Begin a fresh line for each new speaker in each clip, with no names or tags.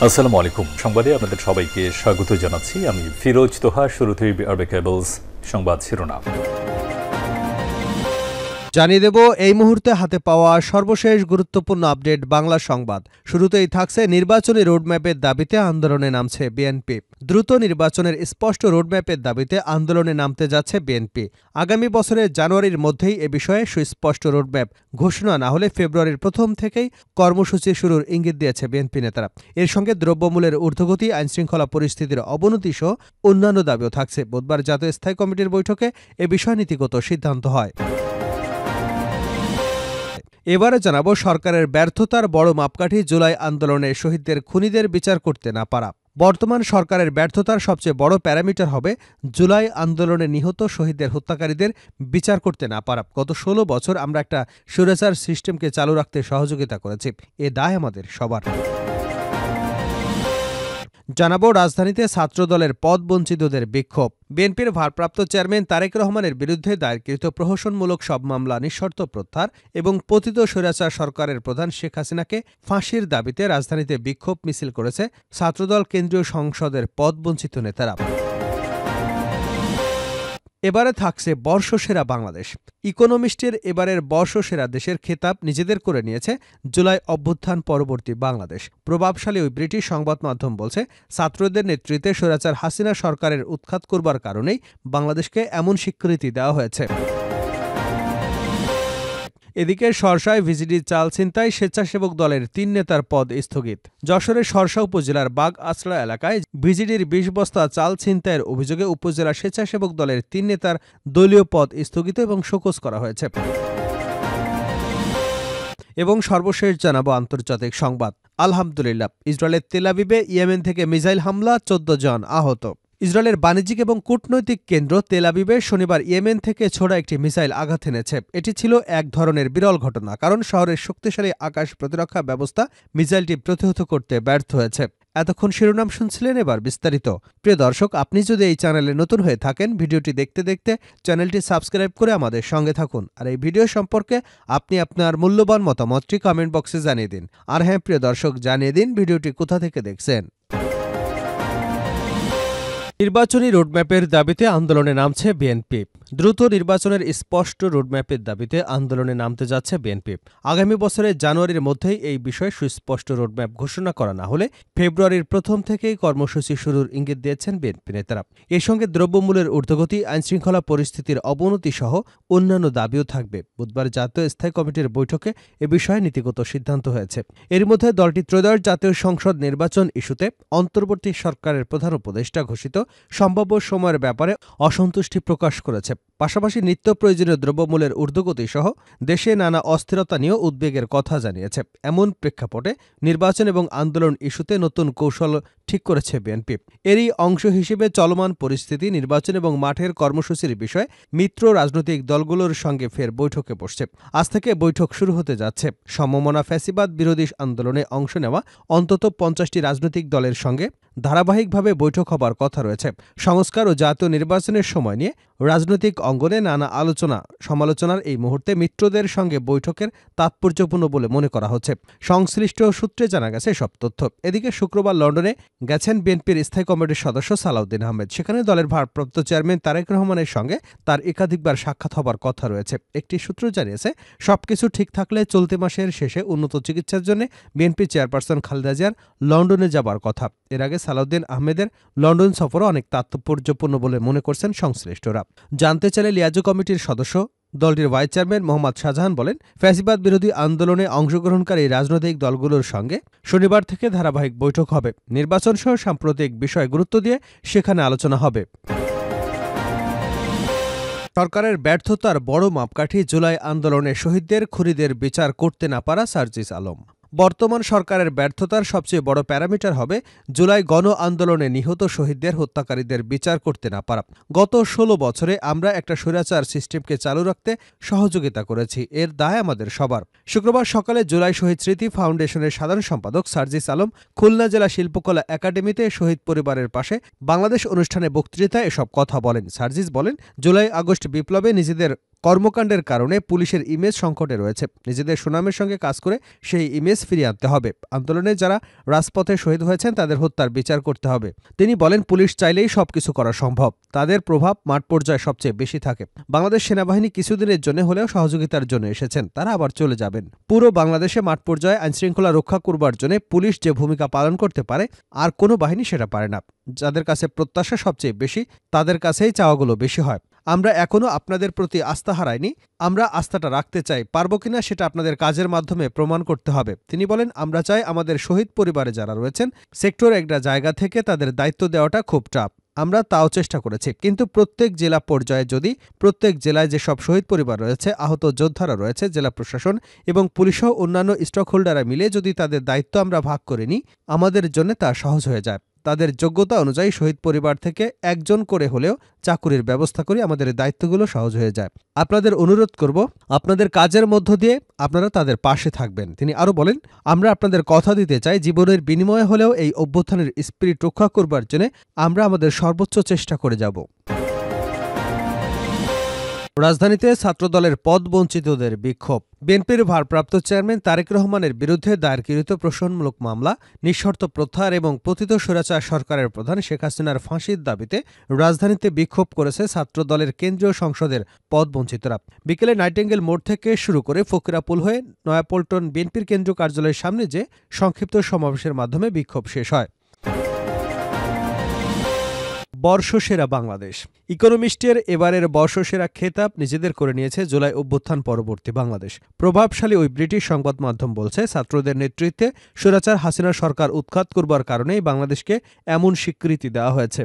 আসসালামু আলাইকুম। সংবাদে আপনাদের সবাইকে স্বাগত জানাচ্ছি। আমি ফিরোজ তোহা। শুরুতেই আরবে কেবলস সংবাদ শিরোনাম
জানিয়ে দেব এই মুহূর্তে হাতে পাওয়া সর্বশেষ গুরুত্বপূর্ণ আপডেট বাংলা সংবাদ। শুরুতেই থাকছে নির্বাচনী রোডম্যাপের দাবিতে আন্দোলনে নামছে বিএনপি। দ্রুত নির্বাচনের স্পষ্ট রোডম্যাপের দাবিতে আন্দোলনে নামতে যাচ্ছে বিএনপি। আগামী বছরের জানুয়ারির মধ্যেই এ বিষয়ে সুস্পষ্ট রোডম্যাপ ঘোষণা না হলে ফেব্রুয়ারির প্রথম থেকেই কর্মসূচি শুরুর ইঙ্গিত দিয়েছে বিএনপি নেতারা। এর সঙ্গে দ্রব্যমূল্যের ঊর্ধ্বগতি, আইনশৃঙ্খলা পরিস্থিতির অবনতি সহ অন্যান্য দাবিও থাকছে। বুধবার জাতীয় স্থায়ী কমিটির বৈঠকে এ বিষয়ে নীতিগত সিদ্ধান্ত হয়। এবারে জানাবো সরকারের ব্যর্থতার বড় মাপকাঠি জুলাই আন্দোলনে শহীদদের খুনিদের বিচার করতে না পারা। বর্তমান সরকারের ব্যর্থতার সবচেয়ে বড় প্যারামিটার হবে জুলাই আন্দোলনে নিহত শহীদদের হত্যাকারীদের বিচার করতে না পারা। গত ১৬ বছর আমরা একটা স্বৈরাচার সিস্টেমকে চালু রাখতে সহযোগিতা করেছি, এ দায় আমাদের সবার। জানাবো রাজধানীতে ছাত্রদলের পদবঞ্চিতদের বিক্ষোভ। বিএনপির ভারপ্রাপ্ত চেয়ারম্যান তারেক রহমানের বিরুদ্ধে দায়েরকৃত প্রহসনমূলক সব মামলা নিঃশর্ত প্রত্যাহার এবং পতিত স্বৈরাচার সরকারের প্রধান শেখ হাসিনাকে ফাঁসির দাবিতে রাজধানীতে বিক্ষোভ মিছিল করেছে ছাত্রদল কেন্দ্রীয় সংসদের পদবঞ্চিত নেতারা। এবারে থাকছে বর্ষসেরা বাংলাদেশ। ইকোনমিস্টের এবারের বর্ষসেরা দেশের খেতাব নিজেদের করে নিয়েছে জুলাই অভ্যুত্থান পরবর্তী বাংলাদেশ। প্রভাবশালী ওই ব্রিটিশ সংবাদ মাধ্যম বলছে, ছাত্রদের নেতৃত্বে স্বৈরাচার হাসিনা সরকারের উৎখাত করবার কারণেই বাংলাদেশকে এমন স্বীকৃতি দেওয়া হয়েছে। এদিকে শর্ষায় ভিজিডি চাল ছিনতাই, স্বেচ্ছাসেবক দলের ৩ নেতার পদ স্থগিত। যশোরের শর্ষা উপজেলার বাগ আছড়া এলাকায় ভিজিডির ২০ বস্তা চাল ছিনতাইয়ের অভিযোগে উপজেলা স্বেচ্ছাসেবক দলের ৩ নেতার দলীয় পদ স্থগিত এবং শোকজ করা হয়েছে। এবং সর্বশেষ জানাবো আন্তর্জাতিক সংবাদ। আলহামদুলিল্লাহ, ইসরায়েলের তেল আবিবে ইয়েমেন থেকে মিসাইল হামলা, ১৪ জন আহত। ইসরায়েলের বাণিজ্যিক এবং কূটনৈতিক কেন্দ্র তেল আবিবে শনিবার ইয়েমেন থেকে ছোড়া একটি মিসাইল আঘাত এনেছে। এটি ছিল এক ধরনের বিরল ঘটনা, কারণ শহরের শক্তিশালী আকাশ প্রতিরক্ষা ব্যবস্থা মিসাইলটি প্রতিহত করতে ব্যর্থ হয়েছে। এতক্ষণ শিরোনাম শুনছিলেন, এবার বিস্তারিত। প্রিয় দর্শক, আপনি যদি এই চ্যানেলে নতুন হয়ে থাকেন, ভিডিওটি দেখতে দেখতে চ্যানেলটি সাবস্ক্রাইব করে আমাদের সঙ্গে থাকুন। আর এই ভিডিও সম্পর্কে আপনি আপনার মূল্যবান মতামতটি কমেন্ট বক্সে জানিয়ে দিন। আর হ্যাঁ প্রিয় দর্শক, জানিয়ে দিন ভিডিওটি কোথা থেকে দেখছেন। নির্বাচনী রোডম্যাপের দাবিতে আন্দোলনে নামছে বিএনপি। দ্রুত নির্বাচনের স্পষ্ট রোডম্যাপের দাবিতে আন্দোলনে নামতে যাচ্ছে বিএনপি। আগামী বছরের জানুয়ারির মধ্যেই এই বিষয়ে সুস্পষ্ট রোডম্যাপ ঘোষণা করা না হলে ফেব্রুয়ারির প্রথম থেকেই কর্মসূচি শুরুর ইঙ্গিত দিয়েছেন বিএনপি নেতারা। এর সঙ্গে দ্রব্যমূল্যের ঊর্ধ্বগতি, আইনশৃঙ্খলা পরিস্থিতির অবনতি সহ অন্যান্য দাবিও থাকবে। বুধবার জাতীয় স্থায়ী কমিটির বৈঠকে এ বিষয়ে নীতিগত সিদ্ধান্ত হয়েছে। এর মধ্যে দলটি ত্রয়োদশ জাতীয় সংসদ নির্বাচন ইস্যুতে অন্তর্বর্তী সরকারের প্রধান উপদেষ্টা ঘোষিত সম্ভাব্য সময়ের ব্যাপারে অসন্তুষ্টি প্রকাশ করেছে। পাশাপাশি নিত্য প্রয়োজনীয় দ্রব্যমূল্যের ঊর্ধ্বগতি সহ দেশে নানা অস্থিরতা নিয়েও উদ্বেগের কথা জানিয়েছে। এমন প্রেক্ষাপটে নির্বাচন এবং আন্দোলন ইস্যুতে নতুন কৌশল ঠিক করেছে বিএনপি। এরই অংশ হিসেবে চলমান পরিস্থিতি, নির্বাচন এবং মাঠের কর্মসূচির বিষয়ে মিত্র রাজনৈতিক দলগুলোর সঙ্গে ফের বৈঠকে বসছে। আজ থেকে বৈঠক শুরু হতে যাচ্ছে। সমমনা ফ্যাসিবাদ বিরোধী আন্দোলনে অংশ নেওয়া অন্তত ৫০টি রাজনৈতিক দলের সঙ্গে ধারাবাহিকভাবে বৈঠক হবার কথা রয়েছে। সংস্কার ও জাতীয় নির্বাচনের সময় নিয়ে রাজনৈতিক অঙ্গনে নানা আলোচনা সমালোচনার এই মুহূর্তে মিত্রদের সঙ্গে বৈঠকের তাৎপর্যপূর্ণ বলে মনে করা হচ্ছে। সংশ্লিষ্ট সূত্রে জানা গেছে সব তথ্য। এদিকে শুক্রবার লন্ডনে গেছেন বিএনপির স্থায়ী কমিটির সদস্য সালাউদ্দিন আহমেদ। সেখানে দলের ভারপ্রাপ্ত চেয়ারম্যান তারেক রহমানের সঙ্গে তার একাধিকবার সাক্ষাৎ হবার কথা রয়েছে। একটি সূত্র জানিয়েছে, সবকিছু ঠিক থাকলে চলতি মাসের শেষে উন্নত চিকিৎসার জন্য বিএনপি চেয়ারপারসন খালেদা জিয়ার লন্ডনে যাবার কথা। এর আগে সালাউদ্দিন আহমেদের লন্ডন সফরও অনেক তাৎপর্যপূর্ণ বলে মনে করছেন সংশ্লিষ্টরা। জানতে চাইলে লিয়াজো কমিটির সদস্য দলটির ভাইস চেয়ারম্যান মোহাম্মদ শাহজাহান বলেন, ফ্যাসিবাদ বিরোধী আন্দোলনে অংশগ্রহণকারী রাজনৈতিক দলগুলোর সঙ্গে শনিবার থেকে ধারাবাহিক বৈঠক হবে। নির্বাচন সহ সাম্প্রতিক বিষয়ে গুরুত্ব দিয়ে সেখানে আলোচনা হবে। সরকারের ব্যর্থতার বড় মাপকাঠি জুলাই আন্দোলনে শহীদদের খুনিদের বিচার করতে না পারা সার্জিস আলম। বর্তমান সরকারের ব্যর্থতার সবচেয়ে বড় প্যারামিটার হবে জুলাই গণ আন্দোলনে নিহত শহীদদের হত্যাকারীদের বিচার করতে না পারা। গত ১৬ বছরে আমরা একটা স্বৈরাচার সিস্টেমকে চালু রাখতে সহযোগিতা করেছি, এর দায় আমাদের সবার। শুক্রবার সকালে জুলাই শহীদ স্মৃতি ফাউন্ডেশনের সাধারণ সম্পাদক সার্জিস আলম খুলনা জেলা শিল্পকলা একাডেমিতে শহীদ পরিবারের পাশে বাংলাদেশ অনুষ্ঠানে বক্তৃতায় এসব কথা বলেন। সার্জিস বলেন, জুলাই আগস্ট বিপ্লবে নিজেদের কর্মকাণ্ডের কারণে পুলিশের ইমেজ সংকটে রয়েছে। নিজেদের সুনামের সঙ্গে কাজ করে সেই ইমেজ ফিরিয়ে আনতে হবে। আন্দোলনে যারা রাজপথে শহীদ হয়েছেন তাদের হত্যার বিচার করতে হবে। তিনি বলেন, পুলিশ চাইলেই সবকিছু করা সম্ভব। তাদের প্রভাব মাঠ পর্যায়ে সবচেয়ে বেশি থাকে। বাংলাদেশ সেনাবাহিনী কিছুদিনের জন্য হলেও সহযোগিতার জন্য এসেছেন, তারা আবার চলে যাবেন। পুরো বাংলাদেশে মাঠ পর্যায়ে আইনশৃঙ্খলা রক্ষা করবার জন্য পুলিশ যে ভূমিকা পালন করতে পারে আর কোনো বাহিনী সেটা পারে না। যাদের কাছে প্রত্যাশা সবচেয়ে বেশি তাদের কাছেই চাওয়াগুলো বেশি হয়। আমরা এখনো আপনাদের প্রতি আস্থা হারাইনি, আমরা আস্থাটা রাখতে চাই। পারবো কিনা সেটা আপনাদের কাজের মাধ্যমে প্রমাণ করতে হবে। তিনি বলেন, আমরা চাই আমাদের শহীদ পরিবারে যারা রয়েছেন সেক্টর একটা জায়গা থেকে তাদের দায়িত্ব দেওয়াটা খুব টাফ। আমরা তাও চেষ্টা করেছি, কিন্তু প্রত্যেক জেলা পর্যায়ে যদি প্রত্যেক জেলায় যেসব শহীদ পরিবার রয়েছে, আহত যোদ্ধারা রয়েছে, জেলা প্রশাসন এবং পুলিশসহ অন্যান্য স্টক হোল্ডাররা মিলে যদি তাদের দায়িত্ব আমরা ভাগ করে নিই, আমাদের জন্য তা সহজ হয়ে যায়। তাদের যোগ্যতা অনুযায়ী শহীদ পরিবার থেকে একজন করে হলেও চাকুরির ব্যবস্থা করি, আমাদের দায়িত্বগুলো সহজ হয়ে যায়। আপনাদের অনুরোধ করব, আপনাদের কাজের মধ্য দিয়ে আপনারা তাদের পাশে থাকবেন। তিনি আরও বলেন, আমরা আপনাদের কথা দিতে চাই, জীবনের বিনিময়ে হলেও এই অভ্যুত্থানের স্পিরিট রক্ষা করবার জন্য আমরা আমাদের সর্বোচ্চ চেষ্টা করে যাব। রাজধানীতে ছাত্রদলের পদবঞ্চিতদের বিক্ষোভ। বিএনপির ভারপ্রাপ্ত চেয়ারম্যান তারেক রহমানের বিরুদ্ধে দায়েরকৃত প্রশ্নমূলক মামলা নিঃশর্ত প্রত্যাহার এবং পতিত স্বৈরাচার সরকারের প্রধান শেখ হাসিনার ফাঁসির দাবিতে রাজধানীতে বিক্ষোভ করেছে ছাত্রদলের কেন্দ্রীয় সংসদের পদবঞ্চিতরা। বিকেলে নাইটিঙ্গেল মোড় থেকে শুরু করে ফকিরাপুল হয়ে নয়াপল্টন বিএনপির কেন্দ্রীয় কার্যালয়ের সামনে যে সংক্ষিপ্ত সমাবেশের মাধ্যমে বিক্ষোভ শেষ হয়। বর্ষসেরা বাংলাদেশ। ইকোনমিস্টের এবারের বর্ষসেরা খেতাব নিজেদের করে নিয়েছে জুলাই অভ্যুত্থান পরবর্তী বাংলাদেশ। প্রভাবশালী ওই ব্রিটিশ সংবাদ মাধ্যম বলছে, ছাত্রদের নেতৃত্বে স্বৈরাচার হাসিনা সরকার উৎখাত করবার কারণেই বাংলাদেশকে এমন স্বীকৃতি দেওয়া হয়েছে।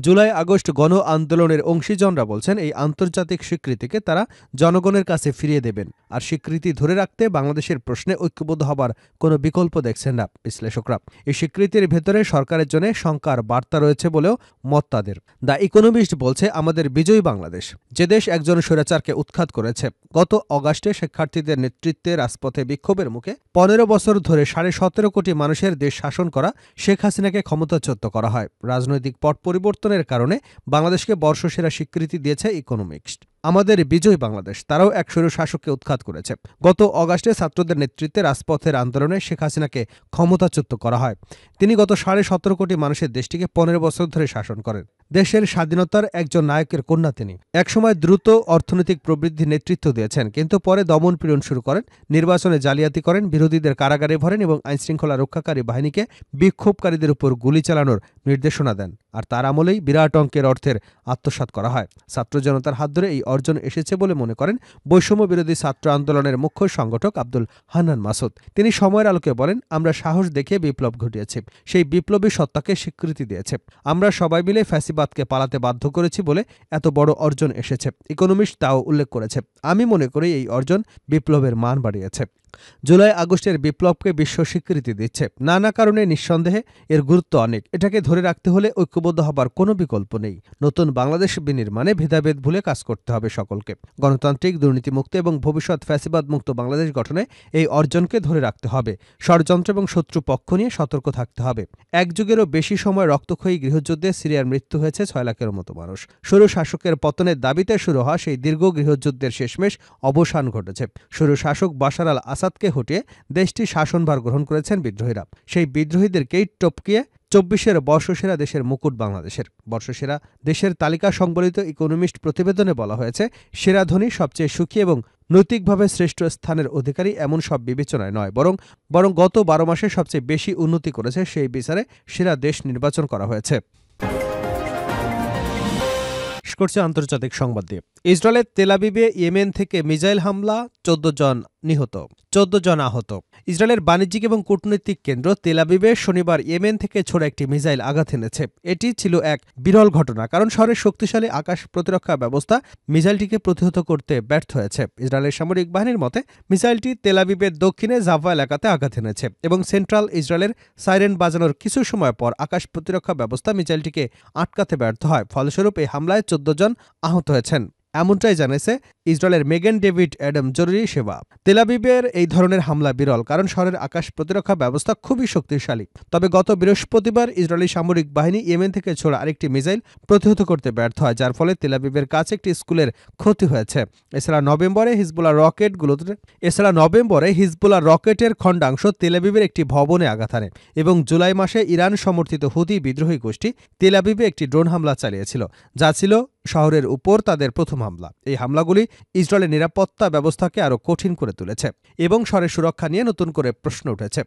জুলাই আগস্ট গণ আন্দোলনের অংশীজনরা বলছেন, এই আন্তর্জাতিক স্বীকৃতিকে তারা জনগণের কাছে ফিরিয়ে দেবেন। আর স্বীকৃতি ধরে রাখতে বাংলাদেশের প্রশ্নে ঐক্যবদ্ধ হবার কোনো বিকল্প দেখছেন না বিশ্লেষকরা। এই স্বীকৃতির ভেতরে সরকারের জন্য শঙ্কার বার্তা রয়েছে বলেও মত তাদের। দ্য ইকোনমিস্ট বলছে, আমাদের বিজয়ী বাংলাদেশ, যে দেশ একজন স্বৈরাচারকে উৎখাত করেছে। গত অগাস্টে শিক্ষার্থীদের নেতৃত্বে রাজপথে বিক্ষোভের মুখে ১৫ বছর ধরে ১৭.৫ কোটি মানুষের দেশ শাসন করা শেখ হাসিনাকে ক্ষমতাচ্যুত করা হয়। রাজনৈতিক পট পরিবর্তনের কারণে বাংলাদেশকে বর্ষসেরা স্বীকৃতি দিয়েছে ইকোনমিস্ট। আমাদের বিজয় বাংলাদেশ, তারাও এক স্বৈর শাসককে উৎখাত করেছে। গত অগাস্টে ছাত্রদের নেতৃত্বে রাজপথের আন্দোলনে শেখ হাসিনাকে ক্ষমতাচ্যুত করা হয়। তিনি গত ১৭.৫ কোটি মানুষের দেশটিকে ১৫ বছর ধরে শাসন করেন। দেশের স্বাধীনতার একজন নায়কের কন্যা তিনি। একসময় দ্রুত অর্থনৈতিক প্রবৃদ্ধির নেতৃত্ব দিয়েছেন, কিন্তু পরে দমন পীড়ন শুরু করেন, নির্বাচনে জালিয়াতি করেন, বিরোধীদের কারাগারে ভরেন এবং আইনশৃঙ্খলা রক্ষাকারী বাহিনীকে বিক্ষোভকারীদের উপর গুলি চালানোর নির্দেশনা দেন। আর তার আমলেই বিরাট অঙ্কের অর্থের আত্মসাৎ করা হয়। ছাত্র জনতার হাত ধরে এই অর্জন এসেছে বলে মনে করেন বৈষম্য বিরোধী ছাত্র আন্দোলনের মুখ্য সংগঠক আব্দুল হান্নান মাসুদ। তিনি সময়ের আলোকে বলেন, আমরা সাহস দেখিয়ে বিপ্লব ঘটিয়েছি, সেই বিপ্লবী সত্তাকে স্বীকৃতি দিয়েছে। আমরা সবাই মিলে ফ্যাসিবাদকে পালাতে বাধ্য করেছি বলে এত বড় অর্জন এসেছে। ইকোনমিস্ট তাও উল্লেখ করেছে। আমি মনে করি এই অর্জন বিপ্লবের মান বাড়িয়েছে। জুলাই আগস্টের বিপ্লবকে বিশ্ব স্বীকৃতি দিচ্ছে। নানা কারণে নিঃসন্দেহে এর গুরুত্ব অনেক। এটাকে ধরে রাখতে হলে ঐক্যবদ্ধ হবার কোনো বিকল্প নেই। নতুন বাংলাদেশ বিনির্মাণে ভেদাভেদ ভুলে কাজ করতে হবে সকলকে। গণতান্ত্রিক, দুর্নীতিমুক্ত এবং ভবিষ্যৎ ফ্যাসিবাদ মুক্ত বাংলাদেশ গঠনে এই অর্জনকে ধরে রাখতে হবে। ষড়যন্ত্র এবং শত্রু পক্ষ নিয়ে সতর্ক থাকতে হবে। এক যুগেরও বেশি সময় রক্তক্ষয়ী গৃহযুদ্ধে সিরিয়ার মৃত্যু হয়েছে ৬ লাখেরও মতো মানুষ। স্বৈর শাসকের পতনের দাবিতে শুরু হওয়া সেই দীর্ঘ গৃহযুদ্ধের শেষমেশ অবসান ঘটেছে। স্বৈর শাসক বাশার আল আসাদকে হটিয়ে দেশটি শাসনভার গ্রহণ করেছেন বিদ্রোহীরা। সেই বিদ্রোহীদেরকেই টপকিয়ে ২৪-এর বর্ষসেরা দেশের মুকুট বাংলাদেশের। বর্ষসেরা দেশের তালিকা সংবলিত ইকোনমিস্ট প্রতিবেদনে বলা হয়েছে, সেরা ধনী, সবচেয়ে সুখী এবং নৈতিকভাবে শ্রেষ্ঠ স্থানের অধিকারী এমন সব বিবেচনায় নয়, বরং গত ১২ মাসে সবচেয়ে বেশি উন্নতি করেছে সেই বিচারে সেরা দেশ নির্বাচন করা হয়েছে। করছে আন্তর্জাতিক সংবাদ দিয়ে। ইসরায়েলের তেল আবিবে ইয়েমেন থেকে মিসাইল হামলা, ১৪ জন নিহত, ১৪ জন আহত। ইসরায়েলের বাণিজ্যিক এবং কূটনৈতিক কেন্দ্র তেল আবিবে শনিবার ইয়েমেন থেকে ছোড়া একটি মিসাইল আঘাত এনেছে। এটি ছিল এক বিরল ঘটনা, কারণ শহরের শক্তিশালী আকাশ প্রতিরক্ষা ব্যবস্থা মিসাইলটিকে প্রতিহত করতে ব্যর্থ হয়েছে। ইসরায়েলের সামরিক বাহিনীর মতে মিসাইলটি তেল আবিবের দক্ষিণে জাভা এলাকাতে আঘাত এনেছে এবং সেন্ট্রাল ইসরায়েলের সাইরেন বাজানোর কিছু সময় পর আকাশ প্রতিরক্ষা ব্যবস্থা মিসাইলটিকে আটকাতে ব্যর্থ হয়। ফলস্বরূপ এই হামলায় ১৪ জন আহত হয়েছেন। এমনটাই জানিয়েছে ইসরায়েলের মেগান ডেভিড অ্যাডাম জরুরি সেবা। তেল আবিবের এই ধরনের হামলা বিরল, কারণ শহরের আকাশ প্রতিরক্ষা ব্যবস্থা খুবই শক্তিশালী। তবে গত বৃহস্পতিবার ইসরায়েলি সামরিক বাহিনী ইয়েমেন থেকে ছোড়া আরেকটি মিসাইল প্রতিহত করতে ব্যর্থ হয়, যার ফলে তেল আবিবের কাছে একটি স্কুলের ক্ষতি হয়েছে। এছাড়া নভেম্বরে হিজবুল্লাহ রকেটের খণ্ডাংশ তেল আবিবের একটি ভবনে আঘাত হানে এবং জুলাই মাসে ইরান সমর্থিত হুতি বিদ্রোহী গোষ্ঠী তেল আবিবে একটি ড্রোন হামলা চালিয়েছিল, যা ছিল শহরের উপর তাদের প্রথম হামলা। এই হামলাগুলি ইসরায়েলের নিরাপত্তা ব্যবস্থাকে আরও কঠিন করে তুলেছে এবং শহরের সুরক্ষা নিয়ে নতুন করে প্রশ্ন উঠেছে।